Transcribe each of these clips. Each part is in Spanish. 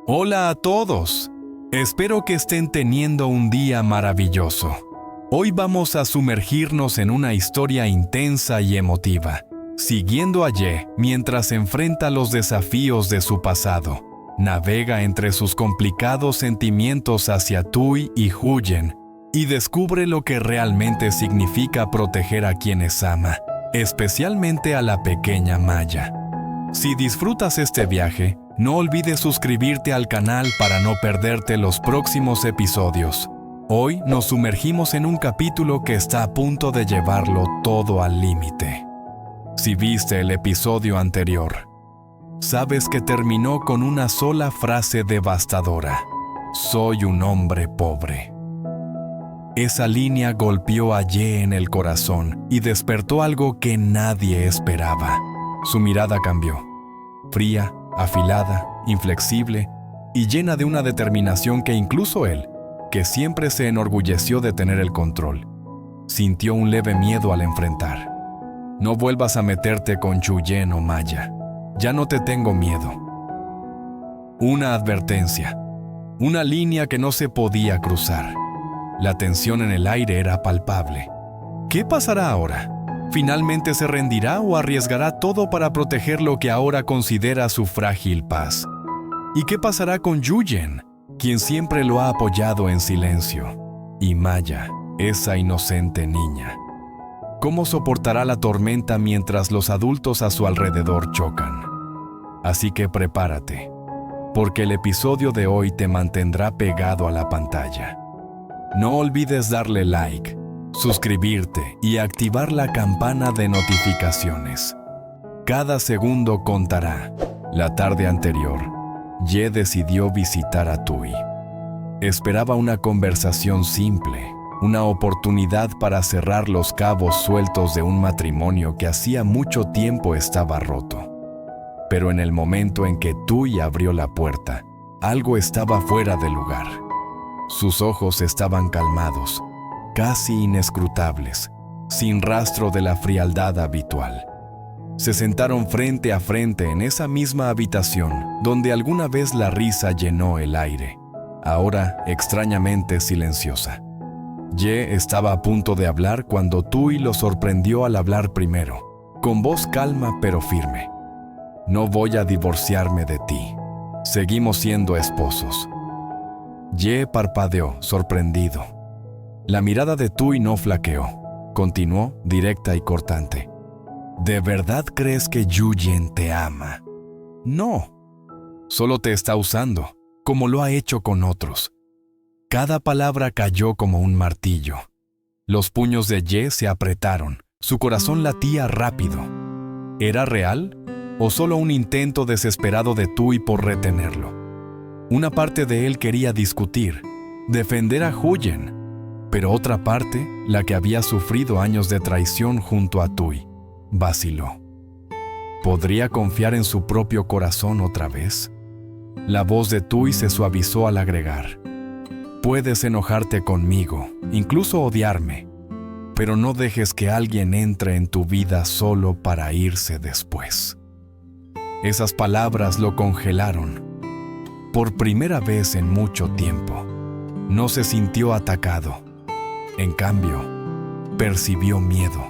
Hola a todos. Espero que estén teniendo un día maravilloso. Hoy vamos a sumergirnos en una historia intensa y emotiva, siguiendo a Ye mientras enfrenta los desafíos de su pasado. Navega entre sus complicados sentimientos hacia Tui y Huyen y descubre lo que realmente significa proteger a quienes ama, especialmente a la pequeña Maya. Si disfrutas este viaje, no olvides suscribirte al canal para no perderte los próximos episodios. Hoy nos sumergimos en un capítulo que está a punto de llevarlo todo al límite. Si viste el episodio anterior, sabes que terminó con una sola frase devastadora: soy un hombre pobre. Esa línea golpeó a Ye en el corazón y despertó algo que nadie esperaba. Su mirada cambió, fría, afilada, inflexible y llena de una determinación que incluso él, que siempre se enorgulleció de tener el control, sintió un leve miedo al enfrentar. No vuelvas a meterte con Chuyen o Maya. Ya no te tengo miedo. Una advertencia, una línea que no se podía cruzar. La tensión en el aire era palpable. ¿Qué pasará ahora? ¿Finalmente se rendirá o arriesgará todo para proteger lo que ahora considera su frágil paz? ¿Y qué pasará con Yuyen, quien siempre lo ha apoyado en silencio? Y Maya, esa inocente niña. ¿Cómo soportará la tormenta mientras los adultos a su alrededor chocan? Así que prepárate, porque el episodio de hoy te mantendrá pegado a la pantalla. No olvides darle like, suscribirte y activar la campana de notificaciones. Cada segundo contará. La tarde anterior, Ye decidió visitar a Tui. Esperaba una conversación simple, una oportunidad para cerrar los cabos sueltos de un matrimonio que hacía mucho tiempo estaba roto. Pero en el momento en que Tui abrió la puerta, algo estaba fuera de lugar. Sus ojos estaban calmados, casi inescrutables, sin rastro de la frialdad habitual. Se sentaron frente a frente en esa misma habitación donde alguna vez la risa llenó el aire, ahora extrañamente silenciosa. Ye estaba a punto de hablar cuando Tui lo sorprendió al hablar primero, con voz calma pero firme. No voy a divorciarme de ti. Seguimos siendo esposos. Ye parpadeó, sorprendido. La mirada de Tui no flaqueó. Continuó, directa y cortante. ¿De verdad crees que Yuyen te ama? No. Solo te está usando, como lo ha hecho con otros. Cada palabra cayó como un martillo. Los puños de Ye se apretaron. Su corazón latía rápido. ¿Era real? ¿O solo un intento desesperado de Tui por retenerlo? Una parte de él quería discutir, defender a Huyen, pero otra parte, la que había sufrido años de traición junto a Tui, vaciló. ¿Podría confiar en su propio corazón otra vez? La voz de Tui se suavizó al agregar: puedes enojarte conmigo, incluso odiarme, pero no dejes que alguien entre en tu vida solo para irse después. Esas palabras lo congelaron. Por primera vez en mucho tiempo, no se sintió atacado. En cambio, percibió miedo.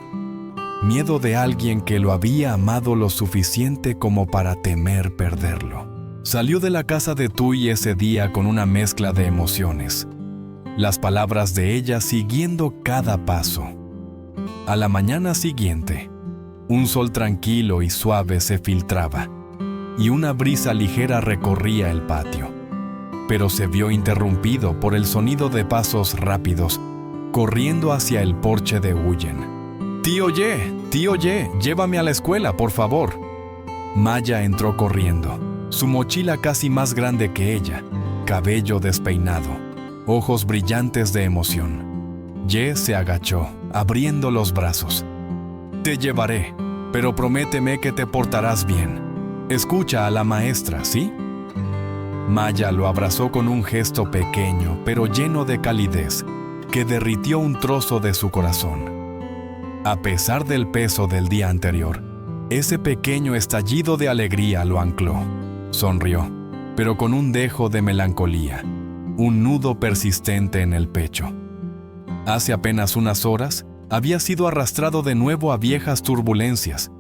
Miedo de alguien que lo había amado lo suficiente como para temer perderlo. Salió de la casa de Tui ese día con una mezcla de emociones. Las palabras de ella siguiendo cada paso. A la mañana siguiente, un sol tranquilo y suave se filtraba, y una brisa ligera recorría el patio. Pero se vio interrumpido por el sonido de pasos rápidos, corriendo hacia el porche de Huyen. Tío Ye, llévame a la escuela, por favor. Maya entró corriendo, su mochila casi más grande que ella, cabello despeinado, ojos brillantes de emoción. Ye se agachó, abriendo los brazos. Te llevaré, pero prométeme que te portarás bien. Escucha a la maestra, ¿sí? Maya lo abrazó con un gesto pequeño, pero lleno de calidez, que derritió un trozo de su corazón. A pesar del peso del día anterior, ese pequeño estallido de alegría lo ancló. Sonrió. pero con un dejo de melancolía, un nudo persistente en el pecho. Hace apenas unas horas había sido arrastrado de nuevo a viejas turbulencias,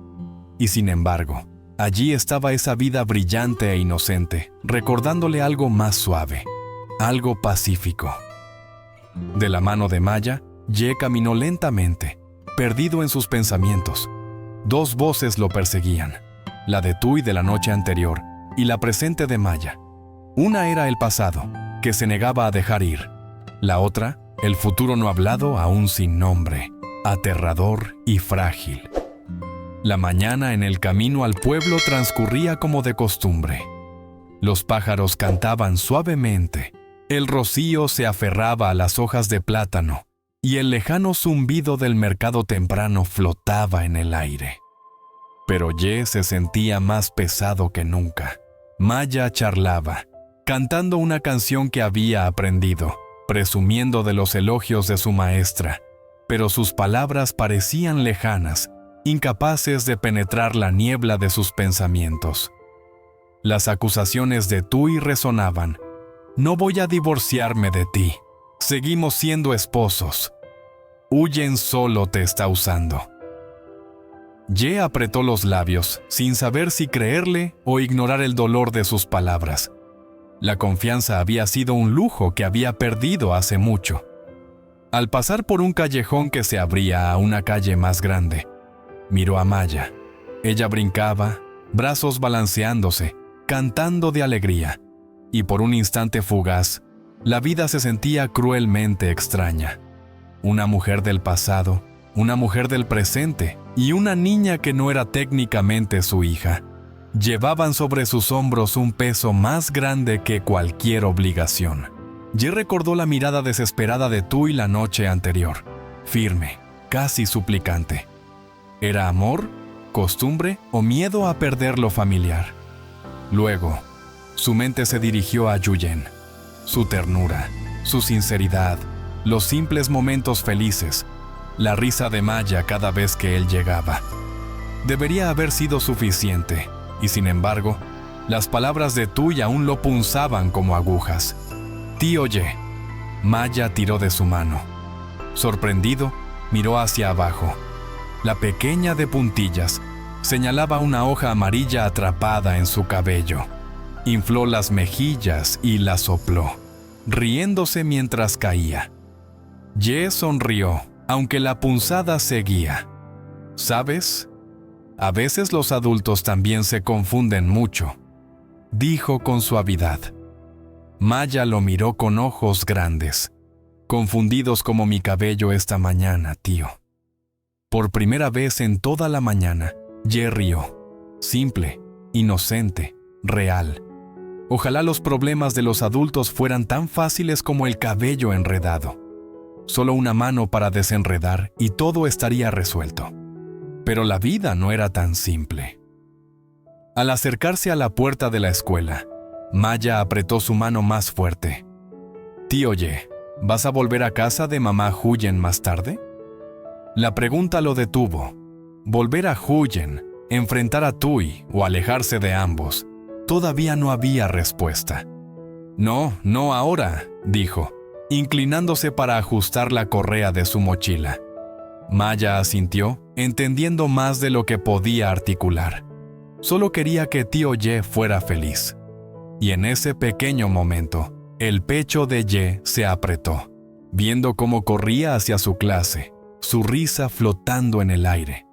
y sin embargo, allí estaba esa vida brillante e inocente, recordándole algo más suave, algo pacífico. De la mano de Maya, Ye caminó lentamente, perdido en sus pensamientos. Dos voces lo perseguían, la de Tui de la noche anterior y la presente de Maya. Una era el pasado, que se negaba a dejar ir. La otra, el futuro no hablado aún sin nombre, aterrador y frágil. La mañana en el camino al pueblo transcurría como de costumbre. Los pájaros cantaban suavemente, el rocío se aferraba a las hojas de plátano y el lejano zumbido del mercado temprano flotaba en el aire. Pero Ye se sentía más pesado que nunca. Maya charlaba, cantando una canción que había aprendido, presumiendo de los elogios de su maestra, pero sus palabras parecían lejanas, incapaces de penetrar la niebla de sus pensamientos. Las acusaciones de Tui resonaban. No voy a divorciarme de ti. Seguimos siendo esposos. Huyen solo te está usando. Ye apretó los labios, sin saber si creerle o ignorar el dolor de sus palabras. La confianza había sido un lujo que había perdido hace mucho. Al pasar por un callejón que se abría a una calle más grande, miró a Maya. Ella brincaba, brazos balanceándose, cantando de alegría, y por un instante fugaz, la vida se sentía cruelmente extraña. Una mujer del pasado, una mujer del presente y una niña que no era técnicamente su hija, llevaban sobre sus hombros un peso más grande que cualquier obligación. Ye recordó la mirada desesperada de Tui la noche anterior, firme, casi suplicante. ¿Era amor, costumbre o miedo a perder lo familiar? Luego, su mente se dirigió a Yuyen. Su ternura, su sinceridad, los simples momentos felices, la risa de Maya cada vez que él llegaba. Debería haber sido suficiente, y sin embargo, las palabras de Tui aún lo punzaban como agujas. «Tío Ye». Maya tiró de su mano. Sorprendido, miró hacia abajo. La pequeña de puntillas señalaba una hoja amarilla atrapada en su cabello. Infló las mejillas y la sopló, riéndose mientras caía. Ye sonrió, aunque la punzada seguía. ¿Sabes? A veces los adultos también se confunden mucho, dijo con suavidad. Maya lo miró con ojos grandes. Confundidos como mi cabello esta mañana, tío. Por primera vez en toda la mañana, Ye rió. Simple, inocente, real. Ojalá los problemas de los adultos fueran tan fáciles como el cabello enredado. Solo una mano para desenredar y todo estaría resuelto. Pero la vida no era tan simple. Al acercarse a la puerta de la escuela, Maya apretó su mano más fuerte. «Tío Ye, ¿vas a volver a casa de mamá Huyen más tarde?» La pregunta lo detuvo. Volver a Huyen, enfrentar a Tui o alejarse de ambos. Todavía no había respuesta. «No, no ahora», dijo, inclinándose para ajustar la correa de su mochila. Maya asintió, entendiendo más de lo que podía articular. Solo quería que tío Ye fuera feliz. Y en ese pequeño momento, el pecho de Ye se apretó, viendo cómo corría hacia su clase, su risa flotando en el aire.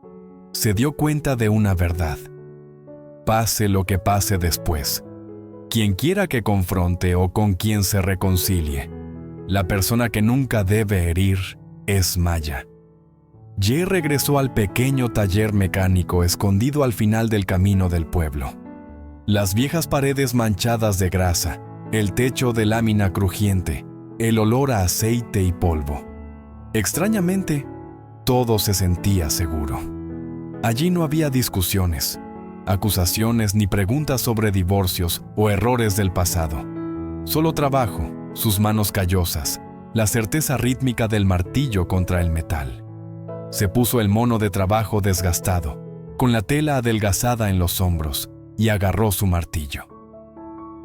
Se dio cuenta de una verdad. Pase lo que pase después, quien quiera que confronte o con quien se reconcilie, la persona que nunca debe herir es Maya. Ye regresó al pequeño taller mecánico escondido al final del camino del pueblo. Las viejas paredes manchadas de grasa, el techo de lámina crujiente, el olor a aceite y polvo. Extrañamente, todo se sentía seguro. Allí no había discusiones, acusaciones ni preguntas sobre divorcios o errores del pasado. Solo trabajo, sus manos callosas, la certeza rítmica del martillo contra el metal. Se puso el mono de trabajo desgastado, con la tela adelgazada en los hombros, y agarró su martillo.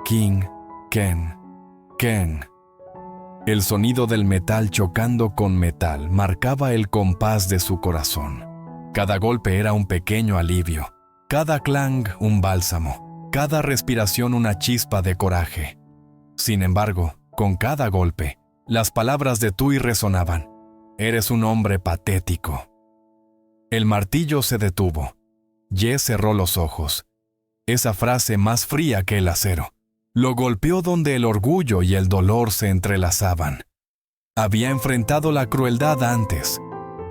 King, Ken, Ken. El sonido del metal chocando con metal marcaba el compás de su corazón. Cada golpe era un pequeño alivio, cada clang un bálsamo, cada respiración una chispa de coraje. Sin embargo, con cada golpe, las palabras de Tui resonaban. Eres un hombre patético. El martillo se detuvo. Ye cerró los ojos. Esa frase más fría que el acero lo golpeó donde el orgullo y el dolor se entrelazaban. Había enfrentado la crueldad antes,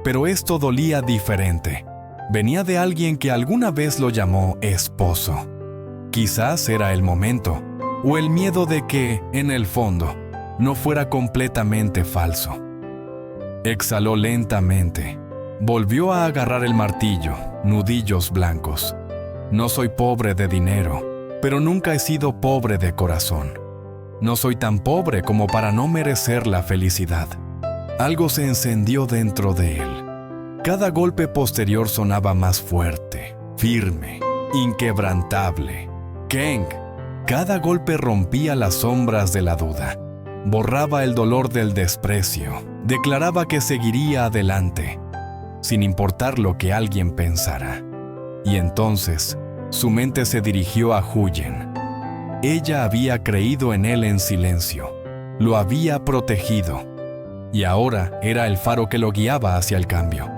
pero esto dolía diferente. Venía de alguien que alguna vez lo llamó esposo. Quizás era el momento, o el miedo de que, en el fondo, no fuera completamente falso. Exhaló lentamente. Volvió a agarrar el martillo, nudillos blancos. No soy pobre de dinero, pero nunca he sido pobre de corazón. No soy tan pobre como para no merecer la felicidad. Algo se encendió dentro de él. Cada golpe posterior sonaba más fuerte, firme, inquebrantable. Keng. Cada golpe rompía las sombras de la duda. Borraba el dolor del desprecio. Declaraba que seguiría adelante, sin importar lo que alguien pensara. Y entonces, su mente se dirigió a Huyen. Ella había creído en él en silencio. Lo había protegido. Y ahora era el faro que lo guiaba hacia el cambio.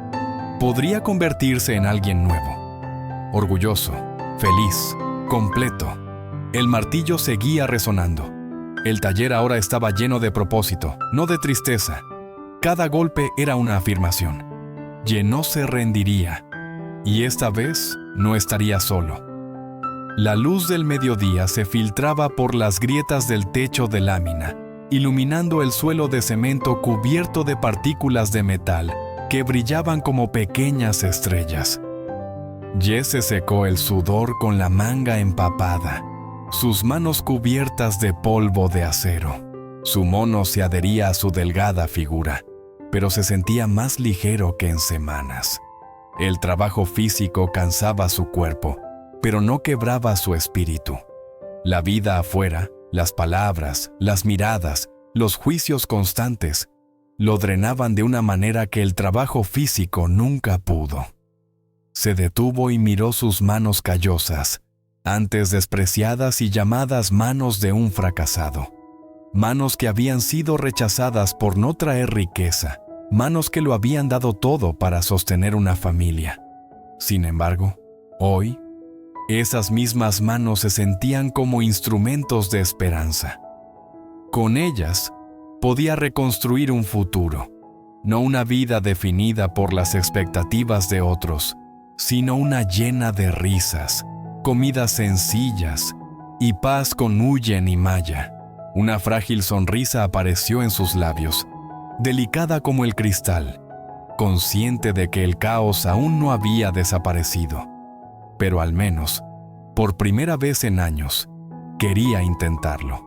Podría convertirse en alguien nuevo. Orgulloso, feliz, completo. El martillo seguía resonando. El taller ahora estaba lleno de propósito, no de tristeza. Cada golpe era una afirmación. Ye no se rendiría. Y esta vez no estaría solo. La luz del mediodía se filtraba por las grietas del techo de lámina, iluminando el suelo de cemento cubierto de partículas de metal que brillaban como pequeñas estrellas. Ye se secó el sudor con la manga empapada, sus manos cubiertas de polvo de acero. Su mono se adhería a su delgada figura, pero se sentía más ligero que en semanas. El trabajo físico cansaba su cuerpo, pero no quebraba su espíritu. La vida afuera, las palabras, las miradas, los juicios constantes, lo drenaban de una manera que el trabajo físico nunca pudo. Se detuvo y miró sus manos callosas, antes despreciadas y llamadas manos de un fracasado. Manos que habían sido rechazadas por no traer riqueza, manos que lo habían dado todo para sostener una familia. Sin embargo, hoy, esas mismas manos se sentían como instrumentos de esperanza. Con ellas, podía reconstruir un futuro, no una vida definida por las expectativas de otros, sino una llena de risas, comidas sencillas y paz con Huyen y Maya. Una frágil sonrisa apareció en sus labios, delicada como el cristal, consciente de que el caos aún no había desaparecido. Pero al menos, por primera vez en años, quería intentarlo.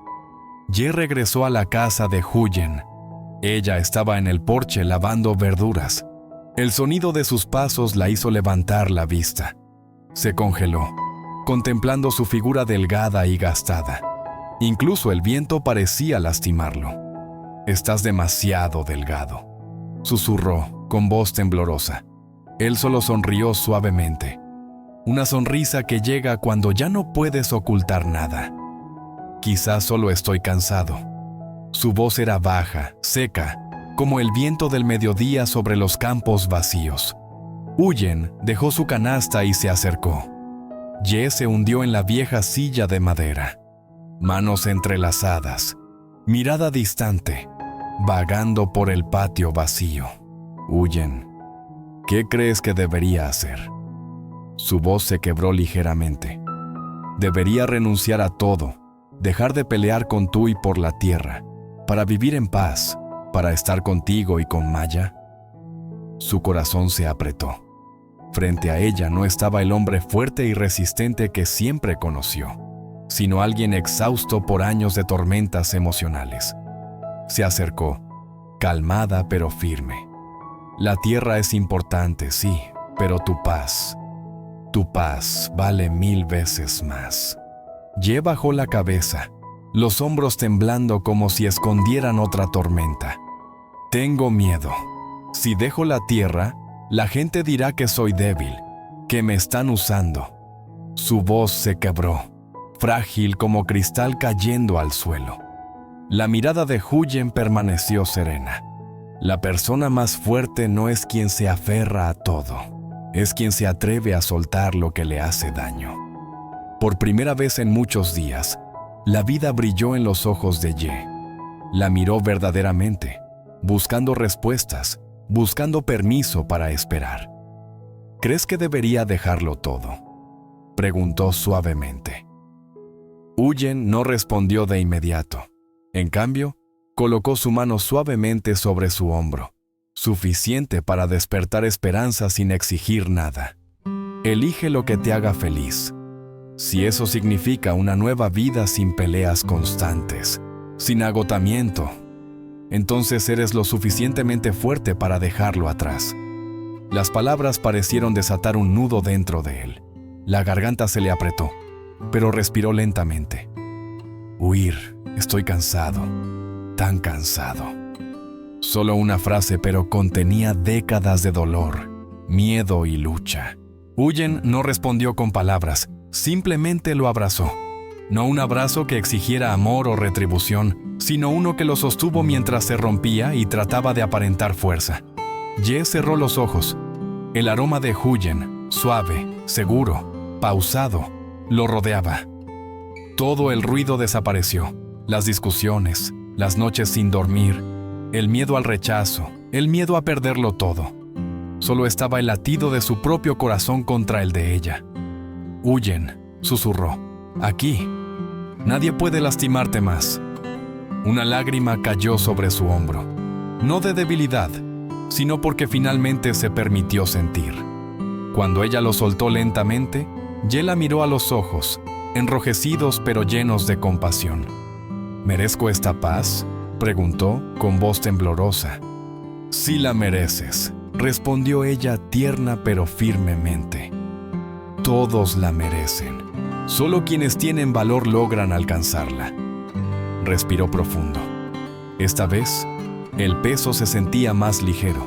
Ye regresó a la casa de Huyen. Ella estaba en el porche lavando verduras. El sonido de sus pasos la hizo levantar la vista. Se congeló, contemplando su figura delgada y gastada. Incluso el viento parecía lastimarlo. «Estás demasiado delgado», susurró con voz temblorosa. Él solo sonrió suavemente. Una sonrisa que llega cuando ya no puedes ocultar nada. «Quizás solo estoy cansado». Su voz era baja, seca, como el viento del mediodía sobre los campos vacíos. Huyen dejó su canasta y se acercó. Ye se hundió en la vieja silla de madera. Manos entrelazadas, mirada distante, vagando por el patio vacío. «Huyen, ¿qué crees que debería hacer?» Su voz se quebró ligeramente. «Debería renunciar a todo, dejar de pelear con Tui por la tierra, para vivir en paz, para estar contigo y con Maya». Su corazón se apretó. Frente a ella no estaba el hombre fuerte y resistente que siempre conoció, sino alguien exhausto por años de tormentas emocionales. Se acercó, calmada pero firme. «La tierra es importante, sí, pero tu paz vale 1000 veces más». Ye bajó la cabeza, los hombros temblando como si escondieran otra tormenta. Tengo miedo. Si dejo la tierra, la gente dirá que soy débil, que me están usando. Su voz se quebró, frágil como cristal cayendo al suelo. La mirada de Huyen permaneció serena. La persona más fuerte no es quien se aferra a todo, es quien se atreve a soltar lo que le hace daño. Por primera vez en muchos días, la vida brilló en los ojos de Ye. La miró verdaderamente, buscando respuestas, buscando permiso para esperar. ¿Crees que debería dejarlo todo?, preguntó suavemente. Huyen no respondió de inmediato. En cambio, colocó su mano suavemente sobre su hombro, suficiente para despertar esperanza sin exigir nada. Elige lo que te haga feliz. Si eso significa una nueva vida sin peleas constantes, sin agotamiento, entonces eres lo suficientemente fuerte para dejarlo atrás. Las palabras parecieron desatar un nudo dentro de él. La garganta se le apretó, pero respiró lentamente. Huir, estoy cansado, tan cansado. Solo una frase, pero contenía décadas de dolor, miedo y lucha. Huyen no respondió con palabras, simplemente lo abrazó. No un abrazo que exigiera amor o retribución, sino uno que lo sostuvo mientras se rompía y trataba de aparentar fuerza. Ye cerró los ojos. El aroma de Huyen, suave, seguro, pausado, lo rodeaba. Todo el ruido desapareció. Las discusiones, las noches sin dormir, el miedo al rechazo, el miedo a perderlo todo. Solo estaba el latido de su propio corazón contra el de ella. Huyen, susurró. Aquí. Nadie puede lastimarte más. Una lágrima cayó sobre su hombro. No de debilidad, sino porque finalmente se permitió sentir. Cuando ella lo soltó lentamente, Ye la miró a los ojos, enrojecidos pero llenos de compasión. ¿Merezco esta paz?, preguntó con voz temblorosa. Sí la mereces, respondió ella tierna pero firmemente. Todos la merecen. Solo quienes tienen valor logran alcanzarla. Respiró profundo. Esta vez, el peso se sentía más ligero.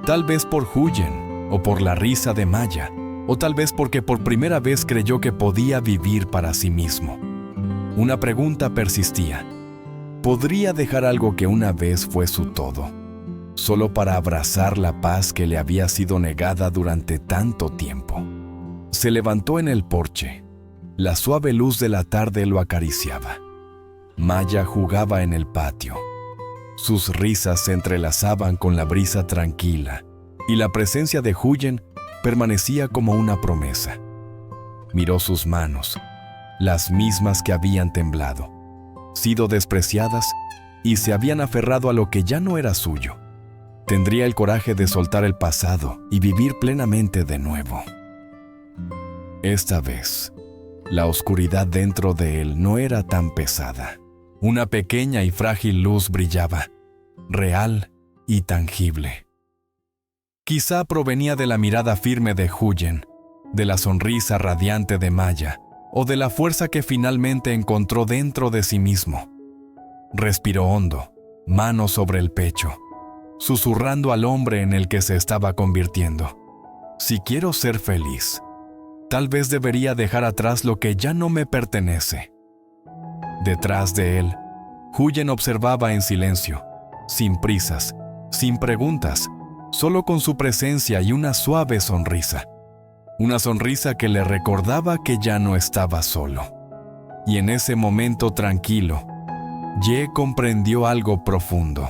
Tal vez por Huyen, o por la risa de Maya, o tal vez porque por primera vez creyó que podía vivir para sí mismo. Una pregunta persistía. ¿Podría dejar algo que una vez fue su todo, solo para abrazar la paz que le había sido negada durante tanto tiempo? Se levantó en el porche. La suave luz de la tarde lo acariciaba. Maya jugaba en el patio. Sus risas se entrelazaban con la brisa tranquila, y la presencia de Huyen permanecía como una promesa. Miró sus manos, las mismas que habían temblado, sido despreciadas y se habían aferrado a lo que ya no era suyo. Tendría el coraje de soltar el pasado y vivir plenamente de nuevo. Esta vez, la oscuridad dentro de él no era tan pesada. Una pequeña y frágil luz brillaba, real y tangible. Quizá provenía de la mirada firme de Huyen, de la sonrisa radiante de Maya, o de la fuerza que finalmente encontró dentro de sí mismo. Respiró hondo, mano sobre el pecho, susurrando al hombre en el que se estaba convirtiendo. Si quiero ser feliz, tal vez debería dejar atrás lo que ya no me pertenece. Detrás de él, Huyen observaba en silencio, sin prisas, sin preguntas, solo con su presencia y una suave sonrisa. Una sonrisa que le recordaba que ya no estaba solo. Y en ese momento tranquilo, Ye comprendió algo profundo.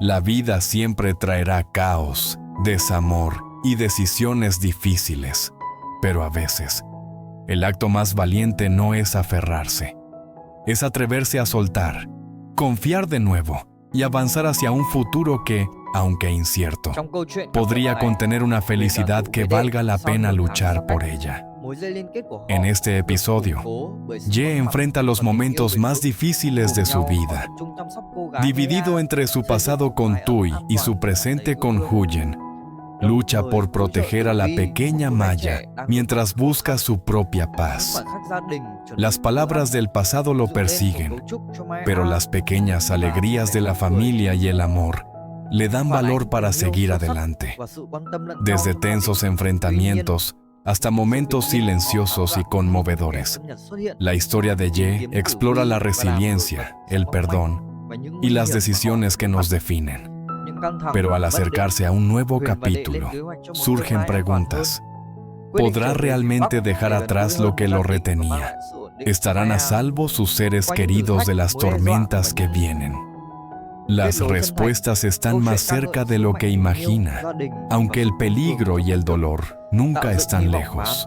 La vida siempre traerá caos, desamor y decisiones difíciles. Pero a veces, el acto más valiente no es aferrarse. Es atreverse a soltar, confiar de nuevo y avanzar hacia un futuro que, aunque incierto, podría contener una felicidad que valga la pena luchar por ella. En este episodio, Ye enfrenta los momentos más difíciles de su vida. Dividido entre su pasado con Tui y su presente con Huyen, Lucha por proteger a la pequeña Maya mientras busca su propia paz. Las palabras del pasado lo persiguen, pero las pequeñas alegrías de la familia y el amor le dan valor para seguir adelante. Desde tensos enfrentamientos hasta momentos silenciosos y conmovedores, la historia de Ye explora la resiliencia, el perdón y las decisiones que nos definen. Pero al acercarse a un nuevo capítulo, surgen preguntas. ¿Podrá realmente dejar atrás lo que lo retenía? ¿Estarán a salvo sus seres queridos de las tormentas que vienen? Las respuestas están más cerca de lo que imagina, aunque el peligro y el dolor nunca están lejos.